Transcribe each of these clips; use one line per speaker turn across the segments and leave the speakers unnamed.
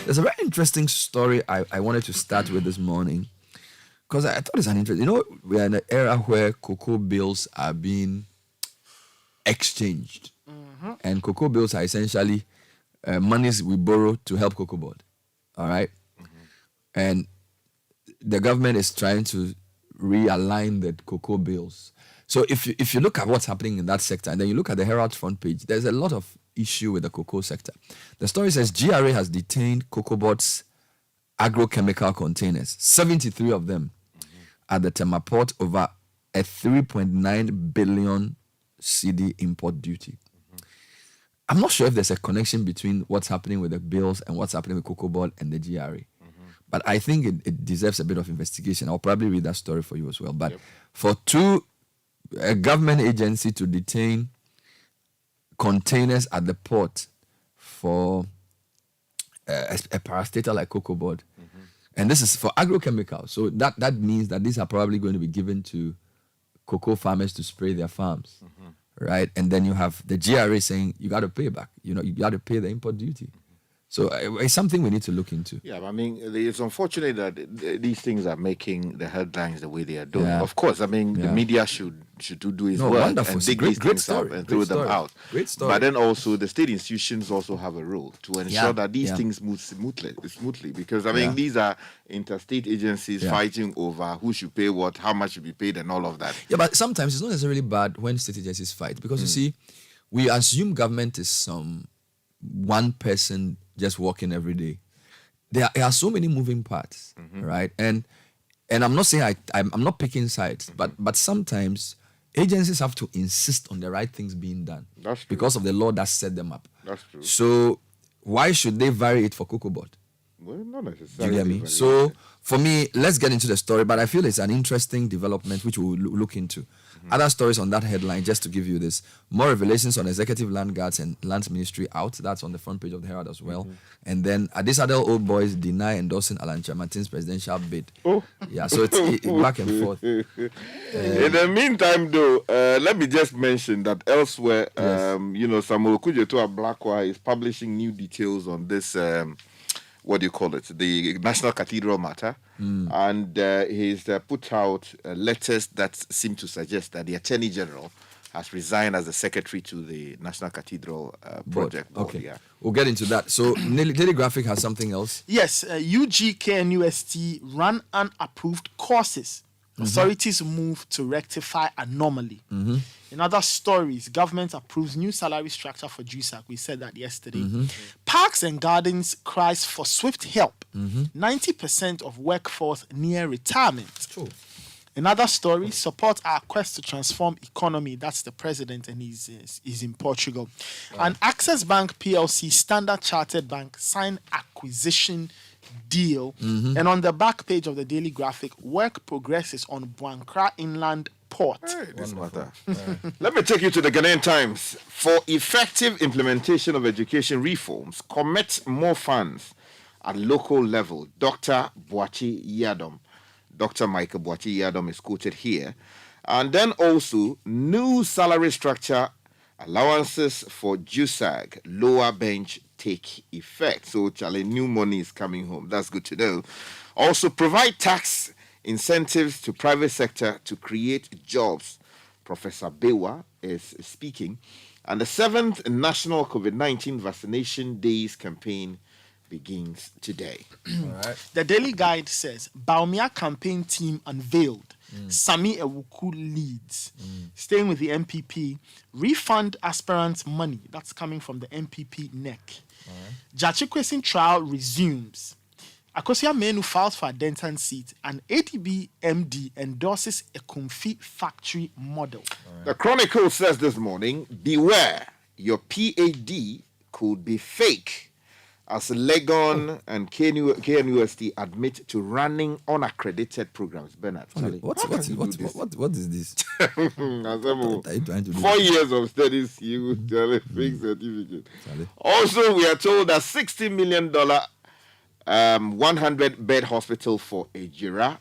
There's a very interesting story I wanted to start with this morning because I thought it's an interesting. We are in an era where cocoa bills are being exchanged, and cocoa bills are essentially monies we borrow to help Cocoa Board. All right, and the government is trying to realign the cocoa bills. So if you look at what's happening in that sector, and then you look at the Herald front page, there's a lot of issue with the cocoa sector. The story says GRA has detained Cocoa Board's agrochemical containers, 73 of them, at the Tema port over a 3.9 billion CD import duty. I'm not sure if there's a connection between what's happening with the bills and what's happening with Cocoa Board and the GRA. But I think it deserves a bit of investigation. I'll probably read that story for you as well. But for a government agency to detain containers at the port for a parastatal like Cocoa Board, and this is for agrochemicals, so that means that these are probably going to be given to cocoa farmers to spray their farms, right? And then you have the GRA saying you got to pay back. You got to pay the import duty. So it's something we need to look into.
Yeah, I mean, it's unfortunate that these things are making the headlines the way they are doing. Yeah. Of course, I mean, the media should do its work and dig these things up and throw them out.
Great story.
But then also, the state institutions also have a role to ensure that these things move smoothly. Because, I mean, these are interstate agencies fighting over who should pay what, how much should be paid, and all of that.
Yeah, but sometimes it's not necessarily bad when state agencies fight. Because, you see, we assume government is some one person just working every day. There are so many moving parts, right? And I'm not saying I'm not picking sides, but sometimes agencies have to insist on the right things being done.
That's true.
Because of the law that set them up.
That's true.
So why should they vary it for Cocoa Board?
Well, not necessarily.
Do you get me? So for me, let's get into the story, but I feel it's an interesting development which we'll look into. Other stories on that headline, just to give you this: more revelations on executive land guards and lands ministry out. That's on the front page of the Herald as well. And then Addis-Adel old boys deny endorsing Alan Chamartin's presidential bid.
Oh,
yeah. So it's back and forth.
In the meantime, though, let me just mention that elsewhere, Samuel Kujetua Blackwell is publishing new details on this. What do you call it? The National Cathedral matter. And he's put out letters that seem to suggest that the Attorney General has resigned as the secretary to the National Cathedral project board.
Okay, we'll get into that. So, Daily Graphic has something else.
Yes, UGK and UST run unapproved courses. Authorities move to rectify anomaly. In other stories, government approves new salary structure for JUSAC. We said that yesterday. Parks and Gardens cries for swift help. 90% of workforce near retirement.
Cool.
In other stories, support our quest to transform economy. That's the president, and he's in Portugal. And Access Bank PLC, Standard Chartered Bank, signed acquisition deal. And on the back page of the Daily Graphic, work progresses on Buankra Inland Port.
Hey, this matter. Let me take you to the Ghanaian Times. For effective implementation of education reforms, commit more funds at local level. Dr. Boachi Yadom. Dr. Michael Boachi Yadom is quoted here. And then also, new salary structure allowances for JUSAG, lower bench, take effect. So, Charlie, new money is coming home. That's good to know. Also, provide tax incentives to private sector to create jobs. Professor Bewa is speaking. And the 7th National COVID-19 Vaccination Days campaign begins today.
All right.
The Daily Guide says, Baumia campaign team unveiled. Sami Ewuku leads. Staying with the MPP, refund aspirants money. That's coming from the MPP neck. Jachikwesin trial resumes. Akosia Menu files for a Denton seat, and ADB MD endorses a Kumfi factory model.
The Chronicle says this morning, beware, your PhD could be fake, as Legon and KNUST admit to running unaccredited programs. Bernard,
What is this? What are you trying to do?
4 years of studies, you would tell a fake certificate. Also, we are told that $60 million 100-bed hospital for Ejira,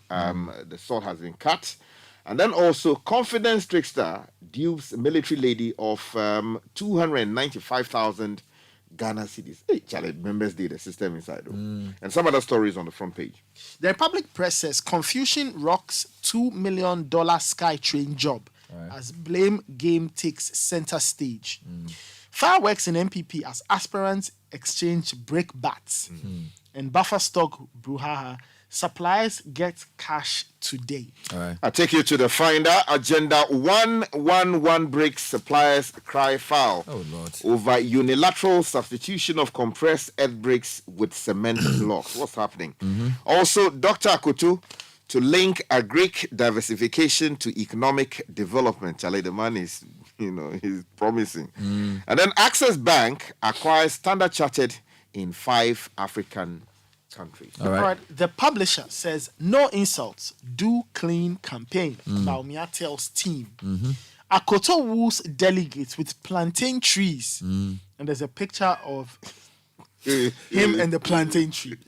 the sort has been cut. And then also, confidence trickster dupes military lady of 295,000 Ghana cedis. Hey, Charlie, members did the system inside. And some other stories on the front page.
The Republic Press says confusion rocks $2 million SkyTrain job as blame game takes center stage. Fireworks in MPP as aspirants exchange brickbats. And buffer stock brouhaha. Suppliers get cash today.
All right.
I take you to the Finder. Agenda 111 breaks suppliers cry foul.
Oh, Lord.
Over unilateral substitution of compressed earth bricks with cement blocks. What's happening? Also, Dr. Akoto to link agric diversification to economic development. Charlie, the man is, he's promising. And then Access Bank acquires Standard Chartered in 5 African countries.
All right.
The Publisher says no insults, do clean campaign. Baumia tells team. Akoto woos delegates with plantain trees. And there's a picture of him and the plantain tree.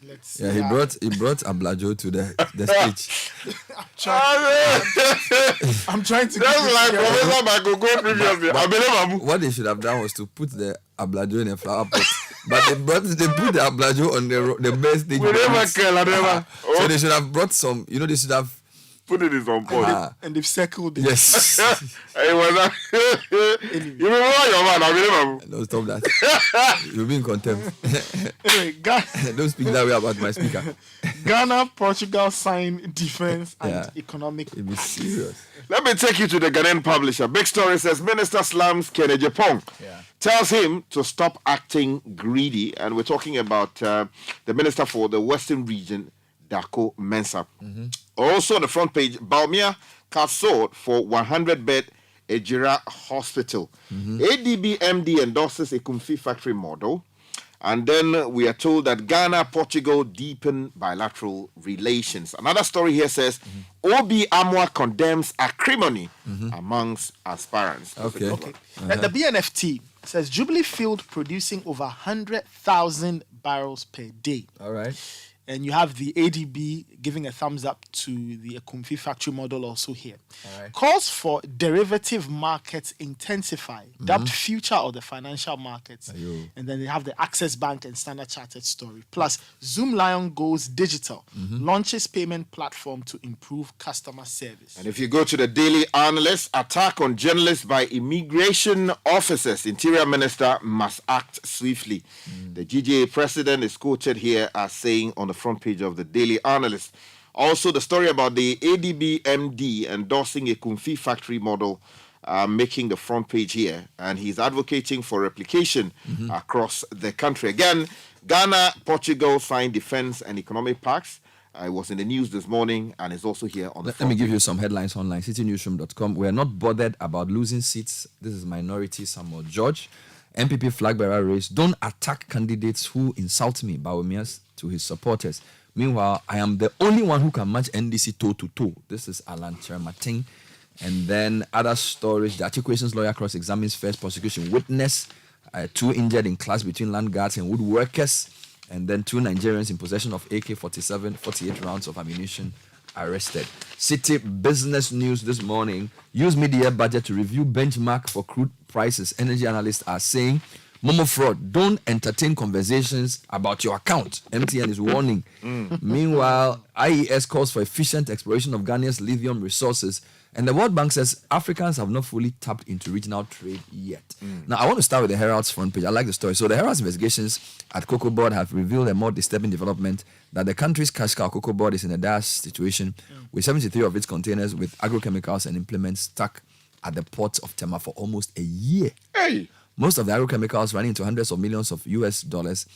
Yeah, he brought Ablajo to the stage.
I'm trying to.
That's like Professor Michael Go previously.
What they should have done was to put the Ablajo in a flower pot. But they put the Ablajo on the best stage. So they should have brought some, they should have
put it in some pot.
And they've circled it.
Yes.
You remember your man?
Don't stop that. You'll be in contempt.
Anyway,
Don't speak that way about my speaker.
Ghana, Portugal sign defense and economic.
It'll be serious.
Let me take you to the Ghanaian Publisher. Big story says Minister slams Kene Japong. Tells him to stop acting greedy. And we're talking about the Minister for the Western Region, Dako Mensah. Also on the front page, Baumia cuts sword for 100-bed Ejira Hospital. ADB MD endorses a Kumfi factory model. And then we are told that Ghana, Portugal deepen bilateral relations. Another story here says, Obi Amwa condemns acrimony amongst aspirants.
Okay. And the BNFT says Jubilee Field producing over 100,000 barrels per day.
All right.
And you have the ADB giving a thumbs up to the Ekumfi factory model also here.
Right.
Calls for derivative markets intensify, dubbed future of the financial markets. And then they have the Access Bank and Standard Chartered story. Plus, Zoom Lion goes digital, launches payment platform to improve customer service.
And if you go to the Daily Analyst, attack on journalists by immigration officers. Interior Minister must act swiftly. The GJA president is quoted here as saying on the front page of the Daily Analyst. Also, the story about the ADB MD endorsing a Kumfi factory model making the front page here. And he's advocating for replication across the country. Again, Ghana, Portugal signed defense and economic pacts. It was in the news this morning and is also here on the front
Let me give
page.
you some headlines online. CitiNewsroom.com. We are not bothered about losing seats. This is Minority Samuel George. MPP flag bearer race. Don't attack candidates who insult me. Bawumia's to his supporters. Meanwhile, I am the only one who can match NDC toe to toe. This is Alan Chermatin. And then other stories. The articulations lawyer cross-examines first prosecution witness. 2 injured in clash between land guards and woodworkers. And then 2 Nigerians in possession of AK-47, 48 rounds of ammunition arrested. Citi Business News this morning. Use media budget to review benchmark for crude prices. Energy analysts are saying, Momo fraud, don't entertain conversations about your account. MTN is warning. Meanwhile, IES calls for efficient exploration of Ghana's lithium resources. And the World Bank says Africans have not fully tapped into regional trade yet. Now, I want to start with the Herald's front page. I like the story. So the Herald's investigations at Cocoa Board have revealed a more disturbing development that the country's cash cow Cocoa Board is in a dire situation with 73 of its containers with agrochemicals and implements stuck at the ports of Tema for almost a year.
Hey!
Most of the agrochemicals running into hundreds of millions of US dollars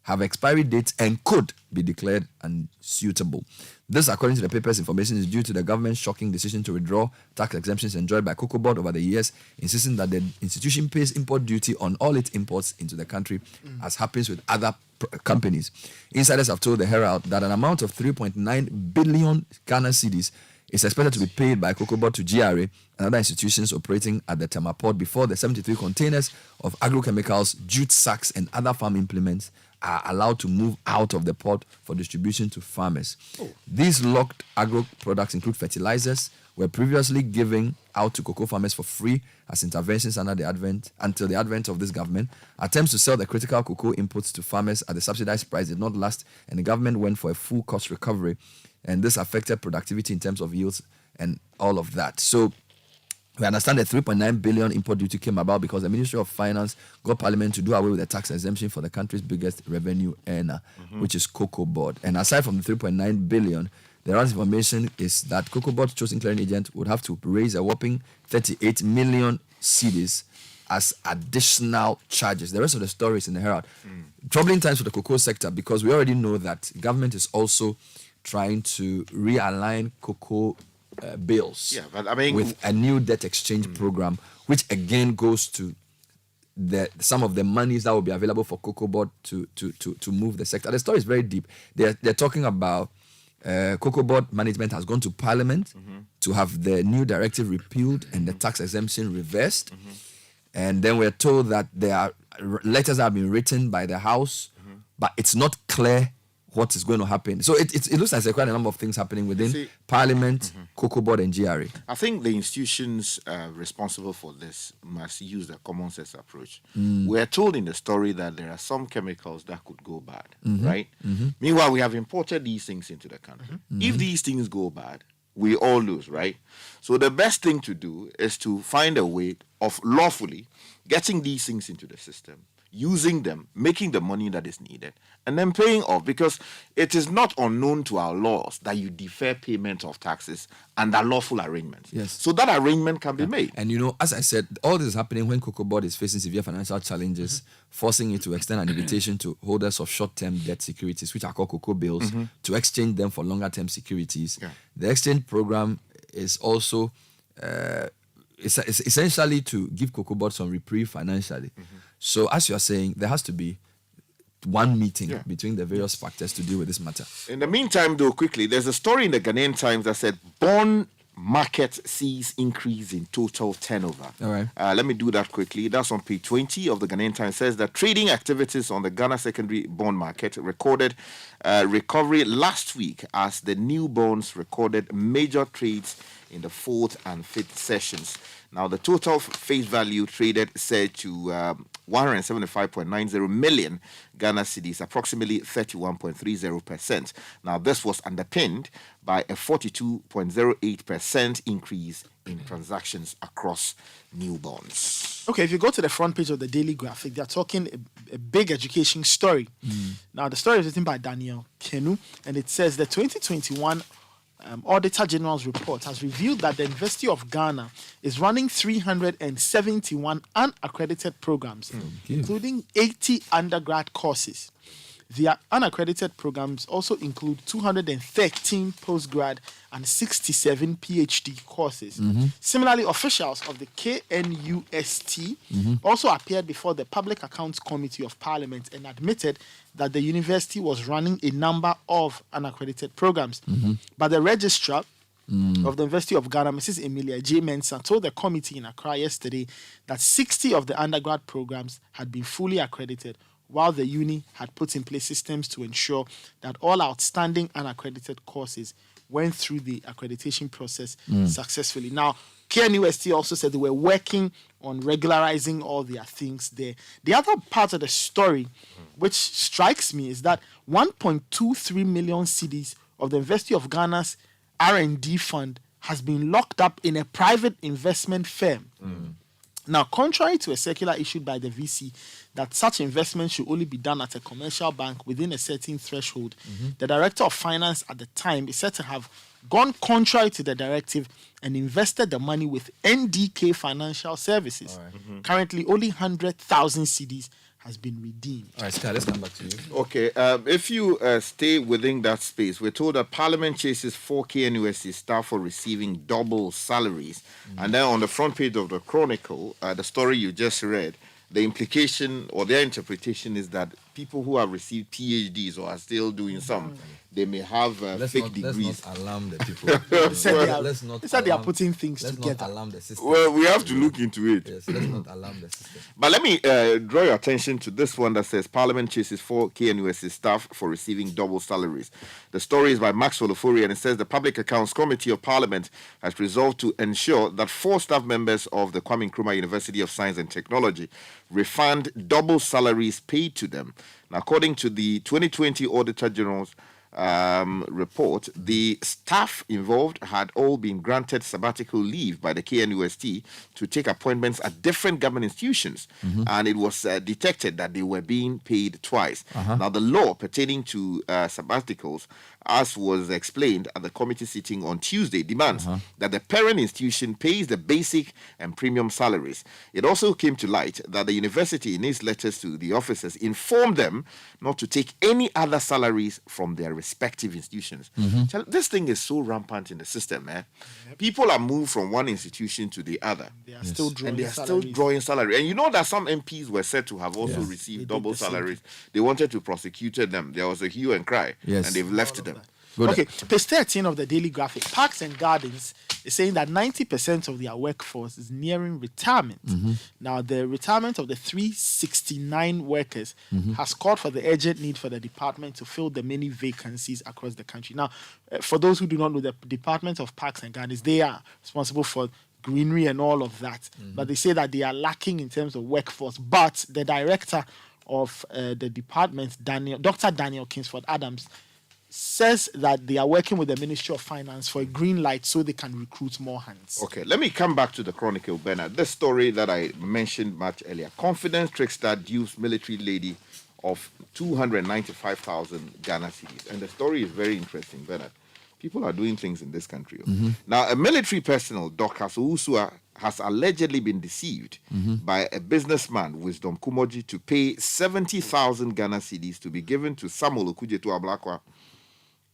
have expiry dates and could be declared unsuitable. This, according to the paper's information, is due to the government's shocking decision to withdraw tax exemptions enjoyed by Cocoa Board over the years, insisting that the institution pays import duty on all its imports into the country, as happens with other companies. Insiders have told the Herald that an amount of 3.9 billion Ghana cedis is expected to be paid by Cocoa Board to GRA and other institutions operating at the Tema port before the 73 containers of agrochemicals, jute sacks, and other farm implements are allowed to move out of the port for distribution to farmers. These locked agro products include fertilizers, were previously given out to cocoa farmers for free as interventions until the advent of this government. Attempts to sell the critical cocoa inputs to farmers at the subsidized price did not last, and the government went for a full cost recovery, and this affected productivity in terms of yields and all of that. So we understand that 3.9 billion import duty came about because the Ministry of Finance got Parliament to do away with the tax exemption for the country's biggest revenue earner, which is Cocoa Board. And aside from the 3.9 billion, the last information is that Cocoa Board's chosen clearing agent would have to raise a whopping 38 million cedis as additional charges. The rest of the story is in the Herald. Troubling times for the cocoa sector because we already know that government is also trying to realign cocoa bills with a new debt exchange program, which again goes to some of the monies that will be available for Cocoa Board to move the sector. The story is very deep. They're talking about Cocoa Board management has gone to Parliament to have the new directive repealed and the tax exemption reversed. And then we're told that there are letters that have been written by the House, but it's not clear what is going to happen. So it looks like there's quite a number of things happening within Parliament, Cocoa Board, and GRA.
I think the institutions responsible for this must use the common sense approach. We're told in the story that there are some chemicals that could go bad, right? Meanwhile, we have imported these things into the country. If these things go bad, we all lose, right? So the best thing to do is to find a way of lawfully getting these things into the system, using them, making the money that is needed, and then paying off, because it is not unknown to our laws that you defer payment of taxes under lawful arrangements.
Yes.
So that arrangement can be made.
And as I said, all this is happening when Cocoa Board is facing severe financial challenges, forcing it to extend an invitation to holders of short-term debt securities, which are called cocoa bills, to exchange them for longer-term securities.
Yeah.
The exchange program is also it's essentially to give Cocoa Board some reprieve financially. So as you are saying, there has to be one meeting between the various factors to deal with this matter.
In the meantime, though, quickly, there's a story in the Ghanaian Times that said bond market sees increase in total turnover.
All right.
Let me do that quickly. That's on page 20 of the Ghanaian Times. Says that trading activities on the Ghana secondary bond market recorded recovery last week as the new bonds recorded major trades in the 4th and 5th sessions. Now, the total face value traded said to 175.90 million Ghana cedis, approximately 31.30%. Now, this was underpinned by a 42.08% increase in transactions across new bonds.
Okay, if you go to the front page of the Daily Graphic, they're talking a big education story. Now, the story is written by Daniel Kenu, and it says the 2021 Auditor General's report has revealed that the University of Ghana is running 371 unaccredited programs, including 80 undergrad courses. The unaccredited programs also include 213 postgrad and 67 PhD courses. Similarly, officials of the KNUST also appeared before the Public Accounts Committee of Parliament and admitted that the university was running a number of unaccredited programs. But the registrar of the University of Ghana, Mrs. Emilia J. Mensah, told the committee in Accra yesterday that 60 of the undergrad programs had been fully accredited, while the uni had put in place systems to ensure that all outstanding unaccredited courses went through the accreditation process successfully. Now, KNUST also said they were working on regularizing all their things there. The other part of the story, which strikes me, is that 1.23 million cedis of the University of Ghana's R&D fund has been locked up in a private investment firm. Now, contrary to a circular issued by the VC that such investments should only be done at a commercial bank within a certain threshold, the director of finance at the time is said to have gone contrary to the directive and invested the money with NDK Financial Services. Currently, only 100,000 cedis has been redeemed.
All right, Sky, let's come back to you.
Okay, if you stay within that space, we're told that Parliament chases 4 KNUST staff for receiving double salaries. And then on the front page of the Chronicle, the story you just read, the implication or their interpretation is that people who have received PhDs or are still doing some, they may have fake degrees.
Let's not alarm the people.
They said they are putting things
let's
together.
not alarm the system.
Well, we have to look into it.
Yes, let's not alarm the system.
But let me draw your attention to this one that says Parliament chases 4 KNUST staff for receiving double salaries. The story is by Max Olofori, and it says the Public Accounts Committee of Parliament has resolved to ensure that 4 staff members of the Kwame Nkrumah University of Science and Technology refund double salaries paid to them. Now, according to the 2020 Auditor General's report, the staff involved had all been granted sabbatical leave by the KNUST to take appointments at different government institutions, and it was detected that they were being paid twice. Now, the law pertaining to sabbaticals, as was explained at the committee sitting on Tuesday, demands that the parent institution pays the basic and premium salaries. It also came to light that the university, in its letters to the officers, informed them not to take any other salaries from their respective institutions. This thing is so rampant in the system, man. People are moved from one institution to the other.
They are still drawing
And they are
salaries.
still drawing salary. And you know that some MPs were said to have also received double salaries. They wanted to prosecute them. There was a hue and cry.
Yes.
And they've left them.
Good.
Okay, page 13 of the Daily Graphic. Parks and Gardens is saying that 90% of their workforce is nearing retirement. Now, the retirement of the 369 workers has called for the urgent need for the department to fill the many vacancies across the country. Now, for those who do not know, the Department of Parks and Gardens, they are responsible for greenery and all of that. But they say that they are lacking in terms of workforce. But the director of the department, Dr. Daniel Kingsford Adams, says that they are working with the Ministry of Finance for a green light so they can recruit more hands.
Okay, let me come back to the Chronicle, Bernard. This story that I mentioned much earlier. Confidence trickster dues military lady of 295,000 Ghana cedis. And the story is very interesting, Bernard. People are doing things in this country. Now, a military personnel, Dr. Usua, has allegedly been deceived by a businessman, Wisdom Kumoji, to pay 70,000 Ghana cedis to be given to Samuel Okujetu Ablakwa,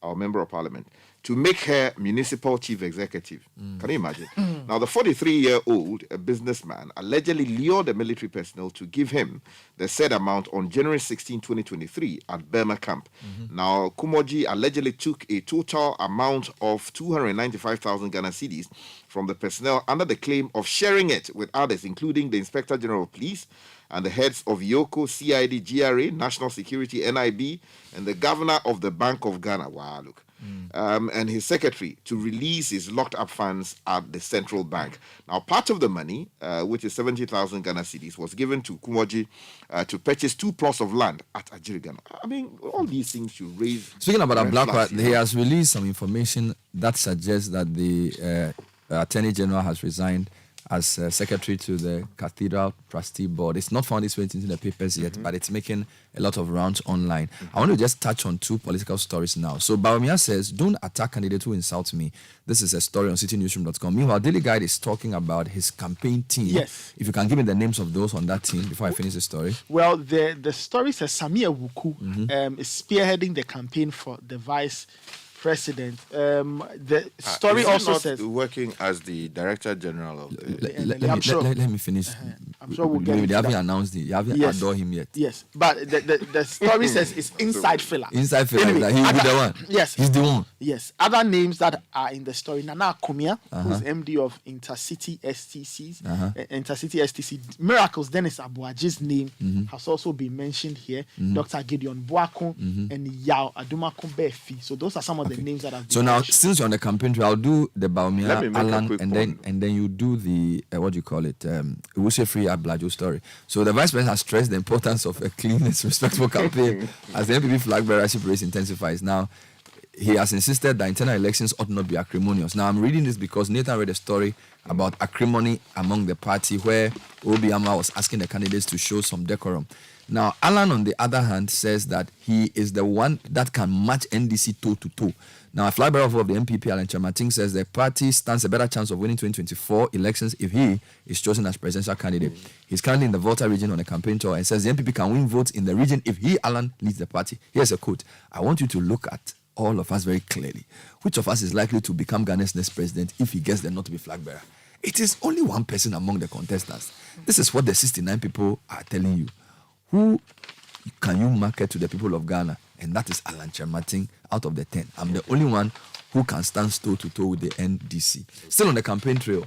our member of parliament, to make her municipal chief executive. Can you imagine? Now, the 43-year-old, a businessman, allegedly lured the military personnel to give him the said amount on January 16, 2023 at Burma camp. Now, Kumoji allegedly took a total amount of 295,000 Ghana cedis from the personnel under the claim of sharing it with others, including the Inspector General of Police and the heads of Yoko, CID, GRA, National Security, NIB, and the governor of the Bank of Ghana. Wow, look. And his secretary to release his locked-up funds at the central bank. Now, part of the money, which is 70,000 Ghana cedis, was given to Kumoji to purchase 2 plots of land at Ajirigano. I mean, all these things should raise...
Speaking about Ablakwa, he has released some information that suggests that the Attorney General has resigned as secretary to the Cathedral Trustee Board. It's not found its way into the papers yet, but it's making a lot of rounds online. I want to just touch on 2 political stories now. So Bawumia says, don't attack candidates who insult me. This is a story on citynewsroom.com. Meanwhile, Daily Guide is talking about his campaign team.
Yes.
If you can give me the names of those on that team before I finish the story.
Well, the story says Samia Wuku is spearheading the campaign for the vice president. The story
is he
also
not
says
working as the director general of the...
Let me finish.
I'm sure we'll get
They
into
haven't
that.
announced it. You haven't
Yes.
adored him yet.
Yes, but the story says it's inside filler.
Inside filler,
Anyway,
like he will be
other-
the one.
Yes.
He's the one.
Yes, other names that are in the story: Nana Kumia, who's MD of Intercity STCs, Intercity STC Miracles. Dennis Abuaji's name has also been mentioned here. Dr. Gideon Boakon and Yao Adumakun Befi. So those are some of the names that have been
So now,
mentioned.
since you're on the campaign trail, I'll do the
Let me
Bawumia,
make a
Alan,
quick
and then you do the what do you call it? Wuse Free Ablajo story. So the vice president has stressed the importance of a clean and respectful campaign as the MPP flag bearership race intensifies. Now, he has insisted that internal elections ought not be acrimonious. Now, I'm reading this because Nathan read a story about acrimony among the party where Obiama was asking the candidates to show some decorum. Now, Alan, on the other hand, says that he is the one that can match NDC toe to toe. Now, a flag bearer of the MPP, Alan Chamating, says the party stands a better chance of winning 2024 elections if he is chosen as presidential candidate. He's currently in the Volta region on a campaign tour and says the MPP can win votes in the region if he, Alan, leads the party. Here's a quote. I want you to look at all of us very clearly. Which of us is likely to become Ghana's next president if he gets there not to be flag bearer? It is only one person among the contestants. This is what the 69 people are telling you. Who can you market to the people of Ghana? And that is Alan Martin out of the 10. I'm the only one who can stand toe to toe with the NDC. Still on the campaign trail.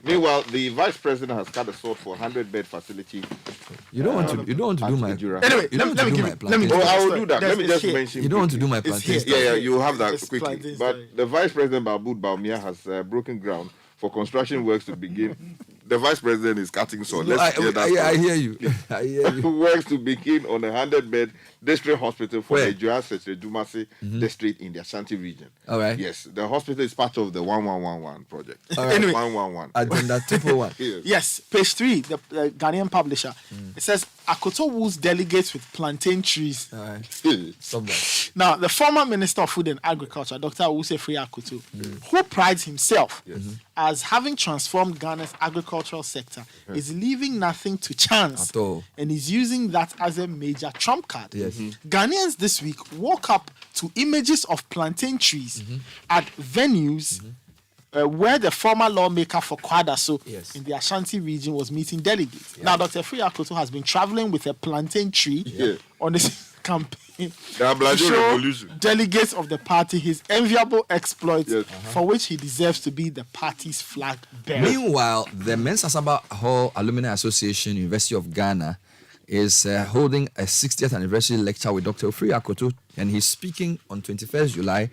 Meanwhile, the vice president has cut a sword for 100-bed facility.
You don't want to do my.
Anyway,
you don't
let
want to
me
do
give
my
it. Let me
plantain.
give
Oh,
it.
I will do that. Let me
It's
just
here.
mention.
You don't want to do my
It's
plantain
here.
stuff.
Yeah, you have that
It's
quickly.
plantain
But
story.
the vice president, Mahmoud Bawumia, has broken ground for construction works to begin. The vice president is cutting sword.
No,
Let's hear that.
I hear you. I hear you.
Works to begin on a 100-bed district hospital for
Where?
the Juase Dumasi district in the Ashanti region.
All right.
Yes, the hospital is part of the 1111 project.
All right.
Anyway.
111.
Agenda 201.
Yes.
Yes, page 3, the Ghanaian Publisher. It says Akoto woos delegates with plantain trees.
All right. Stop that.
Now, the former Minister of Food and Agriculture, Dr. Owusefri Akoto, who prides himself as having transformed Ghana's agricultural sector, is leaving nothing to chance
At all.
and is using that as a major trump card.
Yes.
Ghanaians this week woke up to images of plantain trees at venues where the former lawmaker for Kwadaso
Yes.
in the Ashanti region was meeting delegates. Now, Dr. Free Akoto has been traveling with a plantain tree
Yeah.
on this campaign
The Ablajo
to show
Revolution.
delegates of the party his enviable exploits
Yes.
for which he deserves to be the party's flag bearer.
Meanwhile, the Mensaba Hall Alumni Association, University of Ghana, is holding a 60th anniversary lecture with Dr. Ofri Akoto, and he's speaking on 21st July,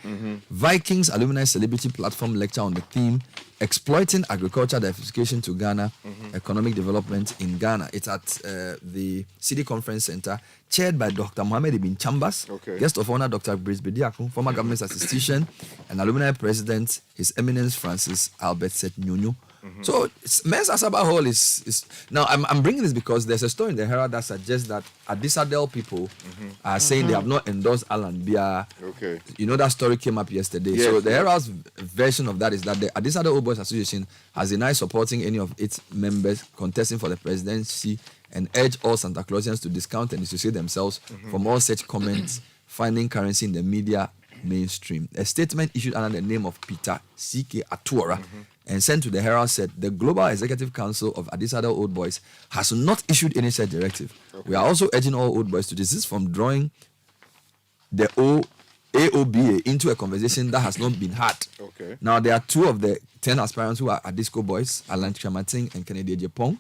Vikings Alumni Celebrity Platform Lecture on the theme, Exploiting Agriculture Diversification to Ghana, Economic Development in Ghana. It's at the Citi Conference Center, chaired by Dr. Mohamed Ibn Chambers,
Okay.
guest of honor Dr. Brice Bediako, former government statistician, and alumni president, His Eminence Francis Albert Set Nyonyo. So Mensaba Hall is now. I'm bringing this because there's a story in the Herald that suggests that Adisadel people are saying they have not endorsed Alan Bia.
Okay.
You know that story came up yesterday.
Yes,
So the
yes.
Herald's version of that is that the Adisadel Old Boys Association has denied supporting any of its members contesting for the presidency and urge all Santa Clausians to discount and dissociate themselves from all such comments finding currency in the media mainstream. A statement issued under the name of Peter C.K. Atuora and sent to the Herald said the Global Executive Council of Adisadel Old Boys has not issued any such directive. We are also urging all old boys to desist from drawing the AOBA into a conversation that has not been had.
Okay.
Now, there are 2 of the 10 aspirants who are Adisco boys, Alan Chamating and Kennedy Ejepong.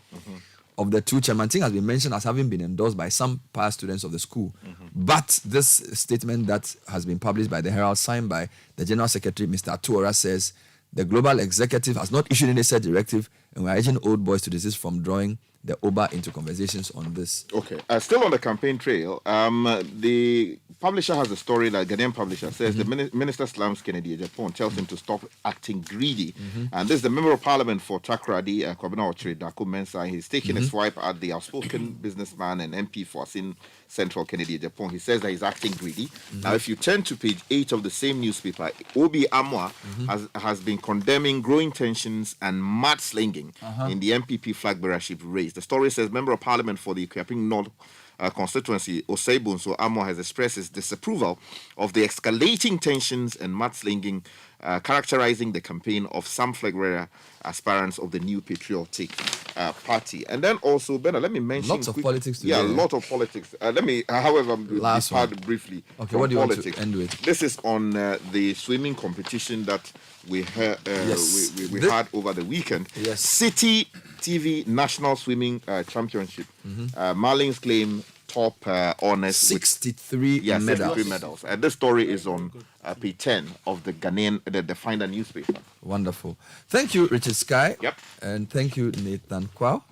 Of the 2, Chamating has been mentioned as having been endorsed by some past students of the school. But this statement that has been published by the Herald, signed by the General Secretary, Mr. Atuora, says the Global Executive has not issued any such directive, and we are urging old boys to desist from drawing the OBA into conversations on this.
Okay. Still on the campaign trail, the publisher has a story that Ghanaian Publisher says the minister slams Kennedy Ejepong, tells him to stop acting greedy. And this is the member of parliament for Takoradi, Kwabena Ochre Dako Mensah. He's taking a swipe at the outspoken businessman and MP for Asin Central, Kennedy Ejepong. He says that he's acting greedy. Now, if you turn to page 8 of the same newspaper, Obi Amwa has been condemning growing tensions and mudslinging in the MPP flag bearership race. The story says member of parliament for the Ikuaping North constituency, Osei-Bonsu Amwa, has expressed his disapproval of the escalating tensions and mudslinging characterizing the campaign of some flag bearer aspirants of the New Patriotic Party. And then also, Bernard, let me mention...
Lots of politics today.
Yeah, a lot of politics. Let me, however,
Last
depart
one.
briefly
Okay,
from
what do you
politics.
want to end with?
This is on the swimming competition that we had,
Yes.
we
This-
had over the weekend.
Yes.
Citi TV National Swimming Championship. Marlins claim top honors
63
with 63
medals.
medals. And this story is on page 10 of the Ghanaian, the Finder newspaper.
Wonderful. Thank you, Richard Sky.
Yep.
And thank you, Nathan Kwao.